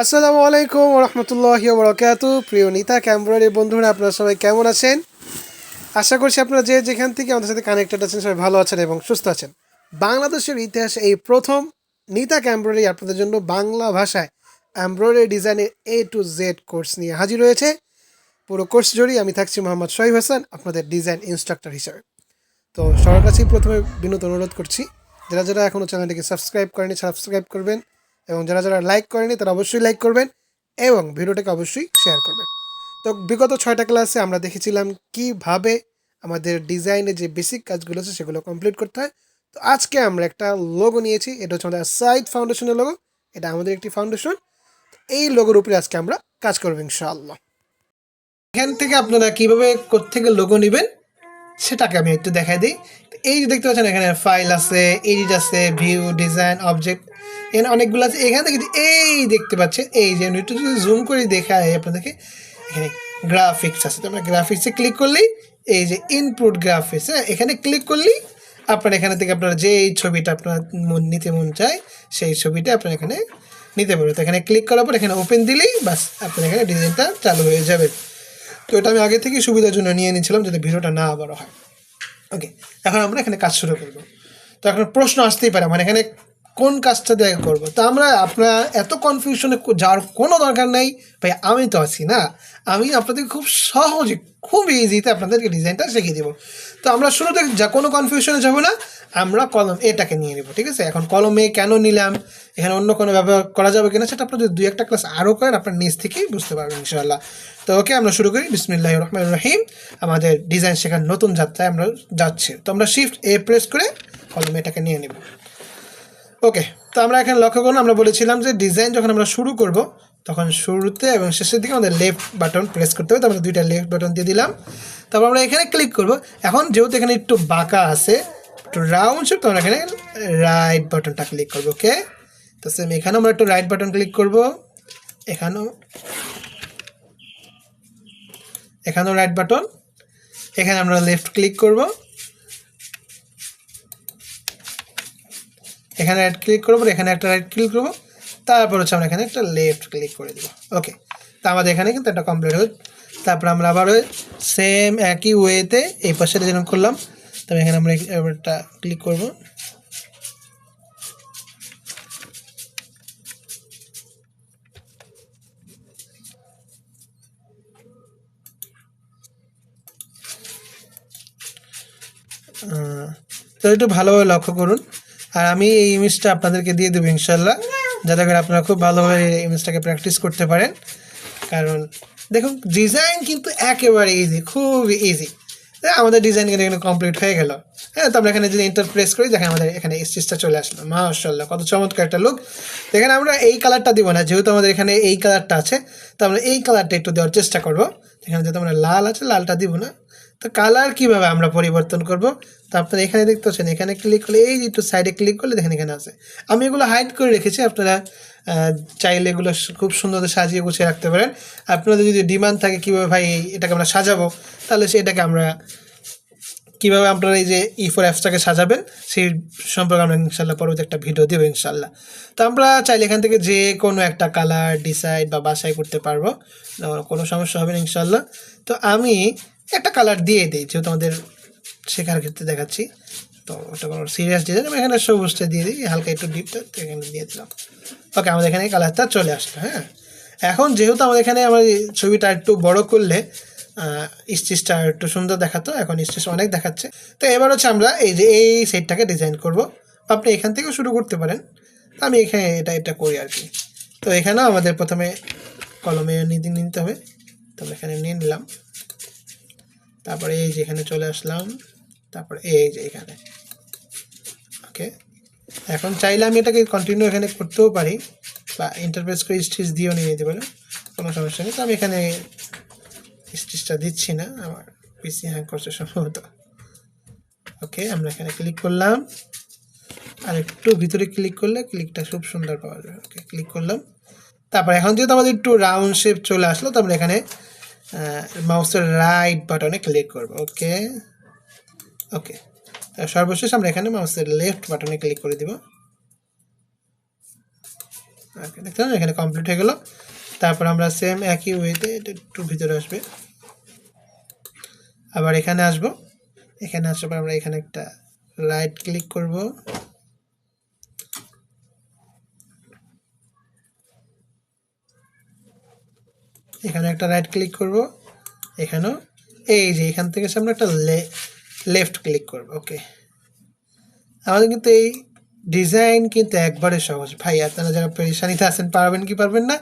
আসসালামু আলাইকুম রহমতুল্লাহি বরকাতু। প্রিয় নিতা ক্যাম্বরের বন্ধুরা, আপনারা সবাই কেমন আছেন? আশা করছি আপনারা যে যেখান থেকে আমাদের সাথে কানেক্টেড আছেন সবাই ভালো আছেন এবং সুস্থ আছেন। বাংলাদেশের ইতিহাসে এই প্রথম নিতা ক্যাম্বরারি আপনাদের জন্য বাংলা ভাষায় এমব্রয়ডারি ডিজাইনের A to Z কোর্স নিয়ে হাজির হয়েছে। পুরো কোর্স জুড়েই আমি থাকছি মোহাম্মদ শহীদ হাসান, আপনাদের ডিজাইন ইনস্ট্রাক্টর হিসেবে। তো সবার কাছেই প্রথমে বিনীত অনুরোধ করছি, যারা যারা এখনও চ্যানেলটিকে সাবস্ক্রাইব করেনি সাবস্ক্রাইব করবেন, এবং যারা যারা লাইক করেনি তারা অবশ্যই লাইক করবেন এবং ভিডিওটাকে অবশ্যই শেয়ার করবেন। তো বিগত 6টা ক্লাসে আমরা দেখেছিলাম কিভাবে আমাদের ডিজাইনের যে বেসিক কাজগুলো আছে সেগুলো কমপ্লিট করতে হয়। তো আজকে আমরা একটা লোগো নিয়েছি, এটা হচ্ছে আমাদের সাইড ফাউন্ডেশনের লোগো। এটা আমাদের একটি ফাউন্ডেশন, এই লোগোর উপরে আজকে আমরা কাজ করবো ইনশাআল্লাহ। এখান থেকে আপনারা কীভাবে কোত্থেকে লোগো নেবেন সেটাকে আমি একটু দেখাই দিই। এই যে দেখতে পাচ্ছেন এখানে ফাইল আছে, এডিট আছে, ভিউ, ডিজাইন, অবজেক্ট, এখানে অনেকগুলো আছে। এখান থেকে এই দেখতে পাচ্ছেন, এই যে আমি একটু যদি জুম করে দেখাই আপনাদেরকে, এখানে গ্রাফিক্স আছে। তো আমরা গ্রাফিক্সে ক্লিক করলেই এই যে ইনপুট গ্রাফিক্স, হ্যাঁ, এখানে ক্লিক করলেই আপনার এখানে থেকে আপনার যে এই ছবিটা আপনার নিতে মন চায় সেই ছবিটা আপনার এখানে নিতে পারবেন। তো এখানে ক্লিক করার পর এখানে ওপেন দিলেই বাস আপনার এখানে ডিজাইনটা চালু হয়ে যাবে। তো এটা আমি আগে থেকে সুবিধার জন্য নিয়ে নিয়েছিলাম যাতে ভিডিওটা না বড় হয়। ওকে, এখন আমরা এখানে কাজ শুরু করব। তো এখন প্রশ্ন আসতেই পারে, মানে এখানে কোন কাজটা দিয়ে করবো। তো আমরা আপনার এত কনফিউশনে যাওয়ার কোনো দরকার নেই ভাই, আমি তো আছি না। আমি আপনাদের খুব সহজে, খুব ইজিতে আপনাদেরকে ডিজাইনটা শিখিয়ে দেবো। তো আমরা শুরুতে যা কোনো কনফিউশনে যাবো না, আমরা কলম এটাকে নিয়ে নেবো, ঠিক আছে? এখন কলমে কেন নিলাম, এখানে অন্য কোনো ব্যবহার করা যাবে কিনা সেটা আপনার যদি 2-1টা ক্লাস আরও করেন আপনার নিজ থেকেই বুঝতে পারবেন ইনশাআল্লাহ। তো ওকে, আমরা শুরু করি। বিসমিল্লাহির রহমানির রহিম। আমাদের ডিজাইন শেখার নতুন যাত্রায় আমরা যাচ্ছি। তো আমরা শিফট A প্রেস করে কলমে এটাকে নিয়ে নেব। ওকে, তো আমরা এখানে লক্ষ্য করুন, আমরা বলেছিলাম যে ডিজাইন যখন আমরা শুরু করব তখন শুরুতে এবং শেষের দিকে আমাদের লেফট বাটন প্রেস করতে হবে। তো আমরা 2টা লেফট বাটন দিয়ে দিলাম। তারপর আমরা এখানে ক্লিক করব। এখন যেহেতু এখানে একটু বাঁকা আছে, একটু রাউন্ড শেপ, তো আমরা এখানে রাইট বাটনটা ক্লিক করবো। ওকে, তো সেম এখানেও আমরা একটু রাইট বাটন ক্লিক করব, এখানেও রাইট বাটন, এখানে আমরা লেফট ক্লিক করব, এখানে রাইট ক্লিক করবো, এখানে একটা রাইট ক্লিক করবো, তারপর হচ্ছে আমরা এখানে একটা লেফট ক্লিক করে দেবো। ওকে, তো আমাদের এখানে কিন্তু একটা কমপ্লিট হয়ে, তারপর আমরা আবার সেম একই ওয়েতে এই পাশে যেরকম করলাম, তবে এখানে আমরা একটা ক্লিক করবো। তো একটু ভালোভাবে লক্ষ্য করুন, আর আমি এই ইমেজটা আপনাদেরকে দিয়ে দেবো ইনশাল্লাহ, যাতে করে আপনারা খুব ভালোভাবে এই ইমেজটাকে প্র্যাকটিস করতে পারেন। কারণ দেখুন, ডিজাইন কিন্তু একেবারে ইজি, খুব ইজি। আমাদের ডিজাইন কিন্তু এখানে কমপ্লিট হয়ে গেল। হ্যাঁ, তো আমরা এখানে যদি এন্টার প্রেস করি, দেখেন আমাদের এখানে স্টিচটা চলে আসলো। মাশাআল্লাহ, কত চমৎকার একটা লুক। এখানে আমরা এই কালারটা দিব না, যেহেতু আমাদের এখানে এই কালারটা আছে, তো আমরা এই কালারটা একটু দেওয়ার চেষ্টা করবো। এখানে যেহেতু আমরা লাল আছে, লালটা দিব না। তো কালার কীভাবে আমরা পরিবর্তন করব, তো আপনারা এখানে দেখতে পাচ্ছেন, এখানে ক্লিক করলে এই যে একটু সাইডে ক্লিক করলে দেখেন এখানে আছে। আমি এগুলো হাইড করে রেখেছি, আপনারা চাইলে এগুলো খুব সুন্দর সাজিয়ে গুছিয়ে রাখতে পারেন। আপনাদের যদি ডিমান্ড থাকে কীভাবে ভাই এটাকে আমরা সাজাবো, তাহলে সেটাকে আমরা কীভাবে আপনারা এই যে E4 অ্যাপসটাকে সাজাবেন সেই সম্পর্কে আমরা ইনশাল্লাহ পরবর্তী একটা ভিডিও দেবো ইনশাল্লাহ। তো আমরা চাইলে এখান থেকে যে কোনো একটা কালার ডিসাইড বা বাছাই করতে পারবো, কোনো সমস্যা হবে না ইনশাল্লাহ। তো আমি একটা কালার দিয়ে দিই, যেহেতু আমাদের শেখার ক্ষেত্রে দেখাচ্ছি। তো ওটা কোনো সিরিয়াস ডিজাইন, আমি এখানে সবুজটা দিয়ে দিই, হালকা একটু ডিপটা এখানে দিয়ে দিলাম। ওকে, আমাদের এখানে কালারটা চলে আসলো। হ্যাঁ, এখন যেহেতু আমাদের এখানে আমার ছবিটা একটু বড় করলে স্টিচটা একটু সুন্দর দেখাতো, এখন স্টিচ অনেক দেখাচ্ছে। তো এবার হচ্ছে আমরা এই যে এই সেটটাকে ডিজাইন করব। আপনি এখান থেকেও শুরু করতে পারেন, আমি এখানে এটা করি আর কি। তো এখানেও আমাদের প্রথমে কলমে নিতে হবে, তবে এখানে নিয়ে নিলাম। তারপরে এই যে এখানে চলে আসলাম, তারপরে এই যে এখানে। ওকে, এখন চাইলে আমি এটাকে কন্টিনিউ এখানে করতেও পারি, বা ইন্টারপ্রেস করে স্টিচ দিয়েও নিয়ে নিতে পারি, কোনো সমস্যা নেই। তো আমি এখানে স্টিচটা দিচ্ছি না, আমার পিসি হ্যাং করছে সম্ভবত। ওকে, আমরা এখানে ক্লিক করলাম, আর একটু ভিতরে ক্লিক করলে ক্লিকটা খুব সুন্দর পাওয়া যাবে। ওকে, ক্লিক করলাম। তারপর এখন যেহেতু আমাদের একটু রাউন্ড শেপ চলে আসলো, তো আমরা এখানে মাউসের রাইট বাটনে ক্লিক করব। ওকে ওকে, সর্বশেষ আমরা এখানে মাউসের লেফট বাটনে ক্লিক করে দিব। ওকে, দেখতে পাচ্ছেন এখানে কমপ্লিট হয়ে গেল। তারপর আমরা সেম একই ওয়েতে এটা একটু ভিতরে আসবে, আবার এখানে আসবো। এখানে আসার পর আমরা এখানে একটা রাইট ক্লিক করব, এখানে একটা রাইট ক্লিক করব, এখানেও এই যে এখান থেকে আমরা একটা লেফট ক্লিক করব। ওকে, আমাদের কিন্তু এই ডিজাইন কিন্তু একবারে সহজ ভাই। আপনারা যারা পেরেশানিতে আছেন পারবেন কি পারবেন না,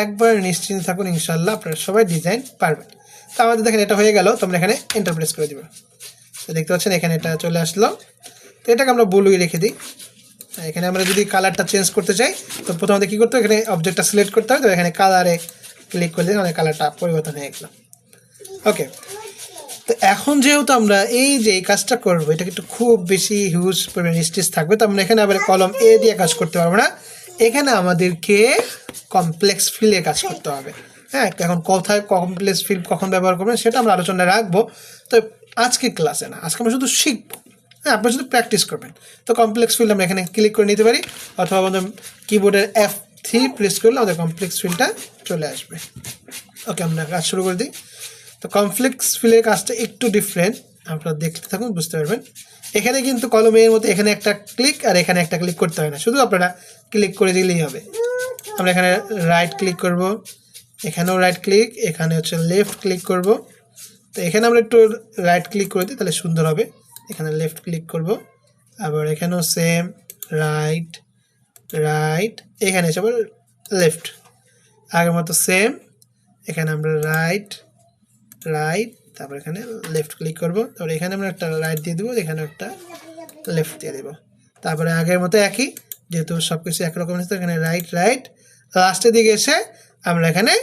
একবার নিশ্চিন্ত থাকুন, ইনশাল্লাহ আপনারা সবাই ডিজাইন পারবেন। তো আমাদের দেখেন এটা হয়ে গেল, তোমরা এখানে এন্টার প্রেস করে দিবে। তো দেখতে পাচ্ছেন এখানে এটা চলে আসলো। তো এটাকে আমরা ব্লুই রেখে দিই। এখানে আমরা যদি কালারটা চেঞ্জ করতে চাই তো প্রথমে কী করতে হবে, এখানে অবজেক্টটা সিলেক্ট করতে হবে। তো এখানে কালারে ক্লিক করলে আমাদের কালারটা পরিবর্তন হয়ে গেল। ওকে, তো এখন যেহেতু আমরা এই যে এই কাজটা করবো, এটা কিন্তু খুব বেশি হিউজ পরিমাণ স্টিচ থাকবে, তো আমরা এখানে আবার কলম এ দিয়ে কাজ করতে পারবো না। এখানে আমাদেরকে কমপ্লেক্স ফিলে কাজ করতে হবে। হ্যাঁ, এখন কোথায় কমপ্লেক্স ফিল কখন ব্যবহার করবেন সেটা আমরা আলোচনা রাখবো, তো আজকে ক্লাসে না, আজকে আমরা শুধু শিখবো। হ্যাঁ, আপনারা শুধু প্র্যাকটিস করবেন। তো কমপ্লেক্স ফিল আমরা এখানে ক্লিক করে নিতে পারি, অথবা আমাদের কিবোর্ডের F3 প্রেস করলে আমাদের কমপ্লেক্স ফিলটা চলে আসবে। ওকে, আমরা কাজ শুরু করে দিই। তো কমপ্লেক্স ফিলের কাজটা একটু ডিফারেন্ট, আপনারা দেখতে থাকুন বুঝতে পারবেন। এখানে কিন্তু কলমের মতো এখানে একটা ক্লিক আর এখানে একটা ক্লিক করতে হয় না, শুধু আপনারা ক্লিক করে দিলেই হবে। আমরা এখানে রাইট ক্লিক করব, এখানেও রাইট ক্লিক, এখানে হচ্ছে লেফট ক্লিক করব। তো এখানে আমরা একটু রাইট ক্লিক করে দিই, তাহলে সুন্দর হবে। এখানে লেফট ক্লিক করব, আবার এখানেও সেম রাইট রাইট, এখানে এসে আবার লেফট, আগের মতো সেম। এখানে আমরা রাইট রাইট, তারপর এখানে লেফট ক্লিক করব, তারপরে এখানে আমরা একটা রাইট দিয়ে দেবো, এখানে একটা লেফট দিয়ে দেবো। তারপরে আগের মতো একই, যেহেতু সব কিছু একরকম আছে, এখানে রাইট রাইট, লাস্টের দিকে এসে আমরা এখানে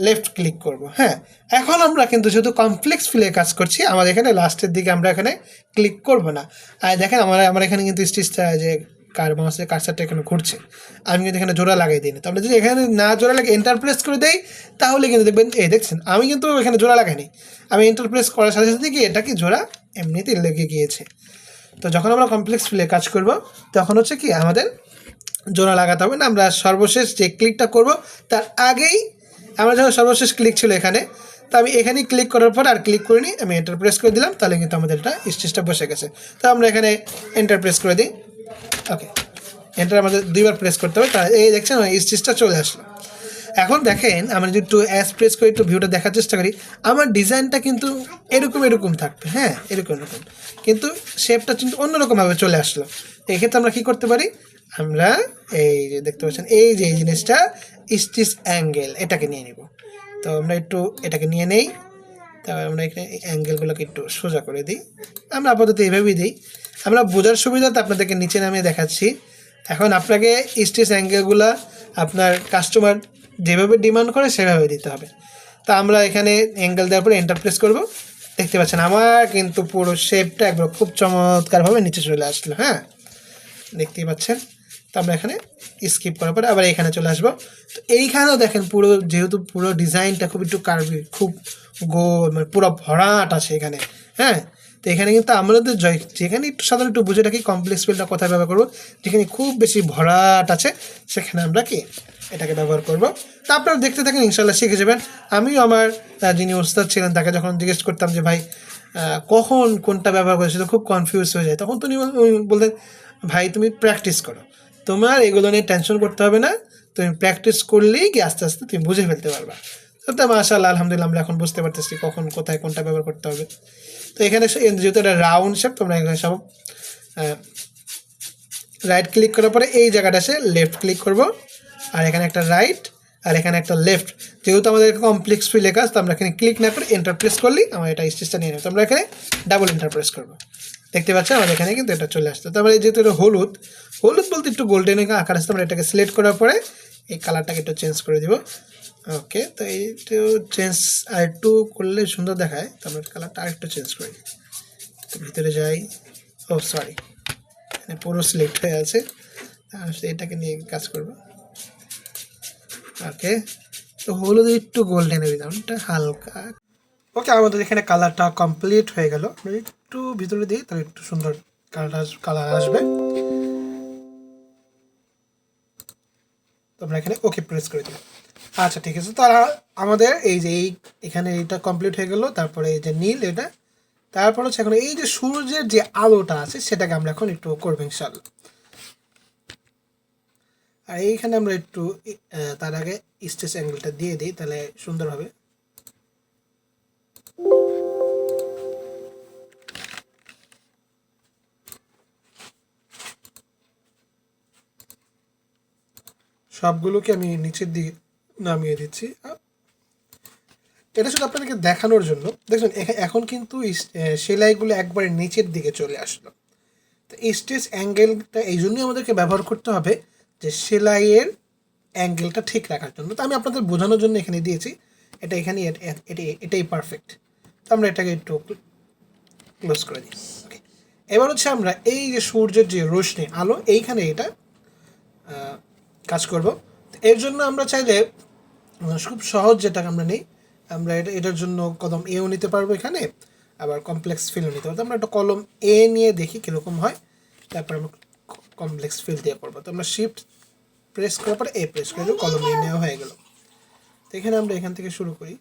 লেফট ক্লিক করব। হ্যাঁ, এখন আমরা কিন্তু যেহেতু কমপ্লেক্স ফিলে কাজ করছি, আমাদের এখানে লাস্টের দিকে আমরা এখানে ক্লিক করব না। আর দেখেন আমার এখানে কিন্তু স্টিচটা যে মাউসের কার্সারটা এখানে ঘুরছে, আমি কিন্তু এখানে জোড়া লাগাই দিই না। তাহলে যদি এখানে না জোড়া লাগে এন্টার প্রেস করে দেই, তাহলে কিন্তু দেখবেন এই দেখছেন আমি কিন্তু এখানে জোড়া লাগাইনি, আমি এন্টার প্রেস করার সাথে সাথে কি এটা কি জোড়া এমনিতেই লেগে গিয়েছে। তো যখন আমরা কমপ্লেক্স ফিলে কাজ করব তখন হচ্ছে কি আমাদের জোড়া লাগাতে হবে না, আমরা সর্বশেষ যে ক্লিকটা করব তার আগেই, আমরা যখন সর্বশেষ ক্লিক ছিল এখানে, তো আমি এখানেই ক্লিক করার পর আর ক্লিক করিনি, আমি এন্টার প্রেস করে দিলাম, তাহলে কিন্তু আমাদের এটা স্টিচটা বসে গেছে। তো আমরা এখানে এন্টার প্রেস করে দিই। ওকে, এন্টার আমাদের দুইবার প্রেস করতে হবে, তাহলে এই দেখছেন স্টিচটা চলে আসলো। এখন দেখেন আমরা যদি একটু প্রেস করে একটু ভিউটা দেখার চেষ্টা করি, আমার ডিজাইনটা কিন্তু এরকম থাকবে। হ্যাঁ, এরকম কিন্তু শেপটা কিন্তু অন্যরকমভাবে চলে আসলো। এক্ষেত্রে আমরা কী করতে পারি, আমরা এই যে দেখতে পাচ্ছেন এই যে এই জিনিসটা স্টিচ অ্যাঙ্গেল, এটাকে নিয়ে নিব। তো আমরা একটু এটাকে নিয়ে নেই, তারপর আমরা এখানে অ্যাঙ্গেলগুলোকে একটু সোজা করে দিই। আমরা আপাতত এইভাবেই দিই, আমরা বোঝার সুবিধাতে আপনাদেরকে নিচে নামিয়ে দেখাচ্ছি। এখন আপনাকে স্টিচ অ্যাঙ্গেলগুলো আপনার কাস্টমার যেভাবে ডিমান্ড করে সেভাবে দিতে হবে। তো আমরা এখানে অ্যাঙ্গেল দেওয়ার পরে এন্টার প্রেস করব। দেখতে পাচ্ছেন আমার কিন্তু পুরো শেপটা একবার খুব চমৎকারভাবে নিচে চলে আসলো। হ্যাঁ, দেখতেই পাচ্ছেন। তো আমরা এখানে স্কিপ করার পরে আবার এখানে চলে আসবো। তো এইখানেও দেখেন পুরো, যেহেতু পুরো ডিজাইনটা খুব একটু কার্ভি, খুব গোল, মানে পুরো ভরাট আছে এখানে। হ্যাঁ, তো এখানে কিন্তু আমাদের যেখানে একটু সাধারণ একটু বুঝে রাখি কমপ্লেক্স ফিলটা কোথায় ব্যবহার করবো, যেখানে খুব বেশি ভরাট আছে সেখানে আমরা কি এটাকে ব্যবহার করব। তা আপনারা দেখতে থাকেন, ইনশাল্লাহ শিখে যাবেন। আমিও আমার যিনি ওস্তাদ ছিলেন তাকে যখন জিজ্ঞেস করতাম যে ভাই কখন কোনটা ব্যবহার করেছে, তো খুব কনফিউজ হয়ে যায়, তখন তুমি বলতেন ভাই তুমি প্র্যাকটিস করো, তোমার এগুলো নিয়ে টেনশন করতে হবে না, তুমি প্র্যাকটিস করলেই কি আস্তে আস্তে তুমি বুঝে ফেলতে পারবা। তো মাশাআল্লাহ আলহামদুলিল্লাহ আমরা এখন বুঝতে পারতেছি কখন কোথায় কোনটা ব্যবহার করতে হবে। তো এখানে যেহেতু এটা রাউন্ড শেপ, তোমরা এখানে সব রাইট ক্লিক করার পরে এই জায়গাটা এসে লেফট ক্লিক করব, আর এখানে একটা রাইট আর এখানে একটা লেফট। যেহেতু আমাদের কমপ্লেক্স ফিলে কাজ, তো আমরা এখানে ক্লিক না করে এন্টার প্রেস করলেই আমার এটা স্টিচটা নিয়ে নেব। তো আমরা এখানে ডাবল এন্টার প্রেস করবো, দেখতে পাচ্ছেন আমাদের এখানে কিন্তু এটা চলে আসতো। তারপরে যেহেতু এটা হলুদ বলতে একটু গোল্ডেন আকার আসতে, আমরা এটাকে সিলেক্ট করার পরে এই কালারটাকে একটু চেঞ্জ করে দিব। ওকে, তো এইটু চেঞ্জ আর একটু করলে সুন্দর দেখায়, তো আমরা কালারটা আরেকটু চেঞ্জ করি। তো ভিতরে যাই, ও সরি, এখানে পুরো সিলেক্ট হয়ে আছে, এটাকে নিয়ে কাজ করব। ওকে, তো হলুদ একটু গোল্ডেনের ভিতরে হালকা। ওকে, আমাদের এখানে কালারটা কমপ্লিট হয়ে গেল। আমরা একটু ভিতরে দিই, তাহলে একটু সুন্দর কালার আসবে। তোমরা এখানে ওকে প্রেস করে দিলাম। আচ্ছা ঠিক আছে, তারা আমাদের এই যে এখানে এটা কমপ্লিট হয়ে গেল। তারপরে এই যে নীল এটা, তারপর হচ্ছে এখন এই যে সূর্যের যে আলোটা আছে সেটাকে আমরা এখন একটু করবো ইনশাল্লাহ। আর এইখানে আমরা একটু তার আগে স্টেজ অ্যাঙ্গেলটা দিয়ে দিই, তাহলে সুন্দর হবে। সবগুলোকে আমি নিচের দিকে নামিয়ে দিচ্ছি। এটা শুধু আপনাদেরকে দেখানোর জন্য। দেখুন এখন কিন্তু সেলাইগুলো একবারে নিচের দিকে চলে আসলো। তো স্টেজ অ্যাঙ্গেলটা এই জন্যই আমাদেরকে ব্যবহার করতে হবে যে সেলাইয়ের অ্যাঙ্গেলটা ঠিক রাখার জন্য। তো আমি আপনাদের বোঝানোর জন্য এখানে দিয়েছি, এটা এখানে এটাই পারফেক্ট। তো আমরা এটাকে একটু ক্লোজ করে দিই। ওকে, এবার হচ্ছে আমরা এই যে সূর্যের যে রোশনি আলো এইখানে এটা কাজ করব। এর জন্য আমরা চাইলে খুব সহজ যেটা আমরা নেই, আমরা এটার জন্য কলম এও নিতে পারবো এখানে, আবার কমপ্লেক্স ফিলও নিতে পারবো। আমরা একটা কলম এ নিয়ে দেখি কীরকম হয়, তারপর আমরা কমপ্লেক্স ফিল দিয়ে করবো। তো আমরা শিফট প্রেস করার পরে এ প্রেস করে কলম এ নেওয়া হয়ে গেল। তো এখানে আমরা এখান থেকে শুরু করি।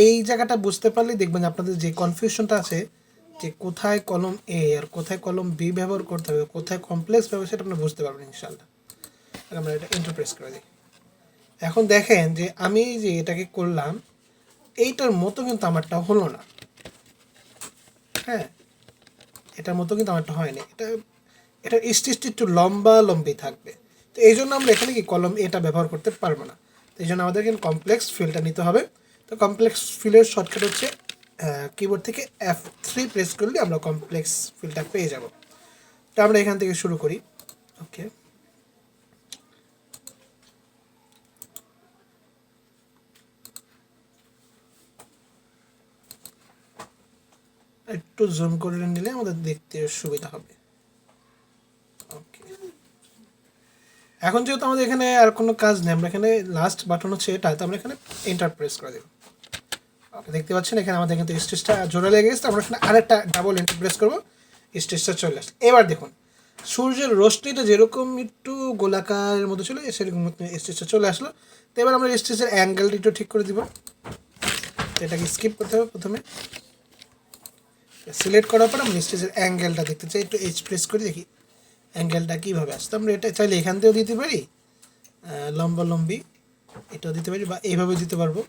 এই জায়গাটা বুঝতে পারলেই দেখবেন আপনাদের যে কনফিউশনটা আছে যে কোথায় কলম এ আর কোথায় কলম বি ব্যবহার করতে হবে, কোথায় কমপ্লেক্স ব্যবহার, সেটা আপনি বুঝতে পারবেন ইনশাল্লাহ। আমরা এটা এন্টার প্রেস করে দিই। এখন দেখেন যে আমি যে এটাকে করলাম এইটার মতো কিন্তু আমারটা হলো না। হ্যাঁ, এটার মতো কিন্তু আমারটা হয়নি। এটার স্টিচটা একটু লম্বি থাকবে। তো এই জন্য আমরা এখানে কি কলম এটা ব্যবহার করতে পারবো না। তো এই জন্য আমাদের কিন্তু কমপ্লেক্স ফিলটা নিতে হবে। তো কমপ্লেক্স ফিলের শর্টকাট হচ্ছে কিবোর্ড থেকে F3 প্রেস করলে আমরা কমপ্লেক্স ফিলটা পেয়ে যাব। তো আমরা এখান থেকে শুরু করি। ওকে, একটু জুম করে নিলে আমাদের দেখতে সুবিধা হবে। ওকে, এখন যেহেতু আমাদের এখানে আর কোনো কাজ নেই, আমরা এখানে লাস্ট বাটন হচ্ছে এটা, তো আমরা এখানে এন্টার প্রেস করে দেব। ওকে, দেখতে পাচ্ছেন এখানে আমাদের কিন্তু স্টেজটা জোড়া লেগে গেছে। আমরা এখানে আরেকটা ডাবল এন্টার প্রেস করবো, স্টেজটা চলে আসছে। এবার দেখুন সূর্যের রশ্মিটা যেরকম একটু গোলাকারের মধ্যে চলে সেরকম স্টেজটা চলে আসলো। তো এবার আমরা স্টেজের অ্যাঙ্গেলটা একটু ঠিক করে দিব। এটাকে স্কিপ করতে হবে। প্রথমে সিলেক্ট করার পর আমরা স্টেজের অ্যাঙ্গেলটা দেখতে চাই, একটু এইচ প্রেস করে দেখি অ্যাঙ্গেলটা কীভাবে আসতো। আমরা এটা চাইলে এখান থেকেও দিতে পারি, লম্বি এটাও দিতে পারি, বা এইভাবে দিতে পারবো।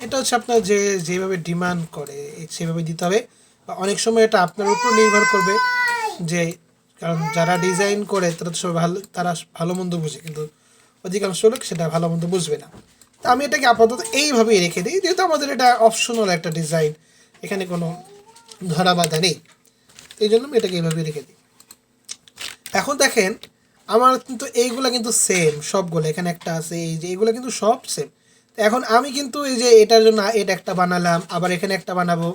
এটা হচ্ছে আপনার যেভাবে ডিমান্ড করে সেভাবে দিতে হবে, বা অনেক সময় এটা আপনার উপর নির্ভর করবে যে, কারণ যারা ডিজাইন করে তারা তো সব তারা ভালো মন্দ বুঝে, কিন্তু অধিকাংশ লোক সেটা ভালো মন্দ বুঝবে না। তো আমি এটাকে আপাতত এইভাবেই রেখে দিই, যেহেতু আমাদের এটা অপশনাল একটা ডিজাইন, এখানে কোনো ধরা বাঁধা নেই। এই জন্য আমি এটাকে এইভাবেই রেখে দিই। এখন দেখেন আমার কিন্তু এইগুলো কিন্তু সেম সবগুলো, এখানে একটা আছে, এই যে এইগুলো কিন্তু সব সেম। এখন আমি কিন্তু এই যে এটার জন্য এটা একটা বানালাম, আবার এখানে একটা বানাবো,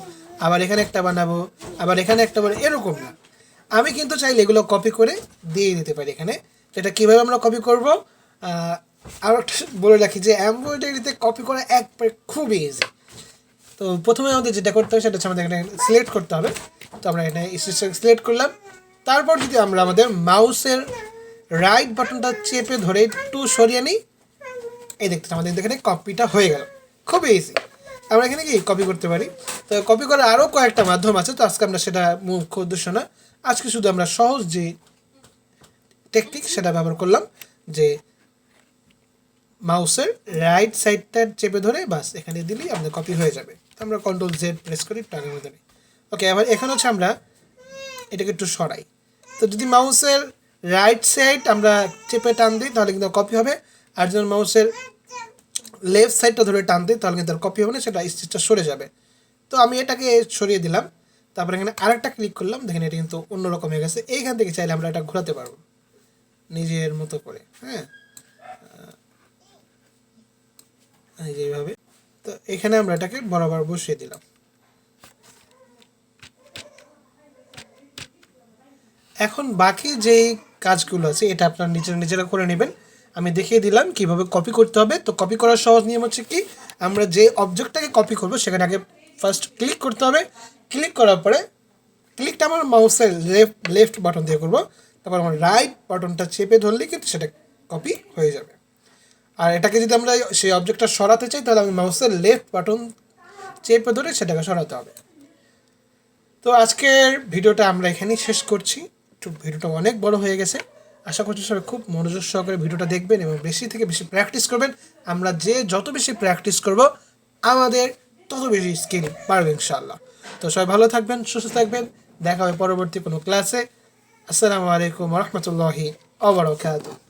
আবার এখানে একটা বানাবো, আবার এখানে একটা বানাবো, এরকম না। আমি কিন্তু চাইলে এগুলো কপি করে দিয়ে দিতে পারি এখানে। এটা কীভাবে আমরা কপি করবো আর বলে রাখি যে এমব্রয়ডারিতে কপি করা একবারে খুব ইজি। তো প্রথমে আমাদের যেটা করতে হবে সেটা হচ্ছে আমাদের এখানে সিলেক্ট করতে হবে। তো আমরা এখানে সিলেক্ট করলাম। তারপর যদি আমরা আমাদের মাউসের রাইট বাটনটা চেপে ধরে একটু সরিয়ে নিই, এই দেখতে আমাদের এখানে কপিটা হয়ে গেল। খুবই ইজি, আমরা এখানে কি কপি করতে পারি। তো কপি করার আরও কয়েকটা মাধ্যম আছে, তো আজকে আমরা সেটা মুখ্য উদ্দেশ্য না, আজকে শুধু আমরা সহজ যে টেকনিক সেটা ব্যবহার করলাম, যে মাউসের রাইট সাইডটা চেপে ধরে বাস এখানে দিলেই আমাদের কপি হয়ে যাবে। তো আমরা Ctrl+Z প্রেস করি, টানের মধ্যে নিই। ওকে, এবার এখানে হচ্ছে আমরা এটাকে একটু সরাই। তো যদি মাউসের রাইট সাইড আমরা চেপে টান দিই তাহলে কিন্তু কপি হবে, আর যখন মাউসের লেফট সাইডটা ধরে টান দিই তাহলে কিন্তু আর কপি হবে না, সেটা স্টিচটা সরে যাবে। তো আমি এটাকে সরিয়ে দিলাম। তারপরে এখানে আরেকটা ক্লিক করলাম, দেখেন এটা কিন্তু অন্যরকম হয়ে গেছে। এইখান থেকে চাইলে আমরা এটা ঘোরাতে পারবো নিজের মতো করে। হ্যাঁ, এইভাবে। তো এখানে আমরা এটাকে বরাবর বসিয়ে দিলাম। এখন বাকি যেই কাজগুলো আছে এটা আপনারা নিজেরা করে নেবেন। আমি দেখিয়ে দিলাম কিভাবে কপি করতে হবে। তো কপি করার সহজ নিয়ম হচ্ছে কি, আমরা যে অবজেক্টটাকে কপি করব সেখানে আগে ফার্স্ট ক্লিক করতে হবে। ক্লিক করার পরে ক্লিকটা আমার মাউসের লেফট বাটন দিয়ে করবো, তারপর আমার রাইট বাটনটা চেপে ধরলেই কিন্তু সেটা কপি হয়ে যাবে। আর এটাকে যদি আমরা সেই অবজেক্টটা সরাতে চাই তাহলে আমি মাউসের লেফট বাটন চেপে ধরে সেটাকে সরাতে হবে। তো আজকের ভিডিওটা আমরা এখানেই শেষ করছি। একটু ভিডিওটা অনেক বড় হয়ে গেছে। আশা করছি সবাই খুব মনোযোগ সহকারে ভিডিওটা দেখবেন এবং বেশি থেকে বেশি প্র্যাকটিস করবেন। আমরা যত বেশি প্র্যাকটিস করব আমাদের তত বেশি স্কিল বাড়বে ইনশাআল্লাহ। তো সবাই ভালো থাকবেন, সুস্থ থাকবেন, দেখা হবে পরবর্তী কোনো ক্লাসে। আসসালামু আলাইকুম ওয়া রাহমাতুল্লাহি ওয়া বারাকাতুহু।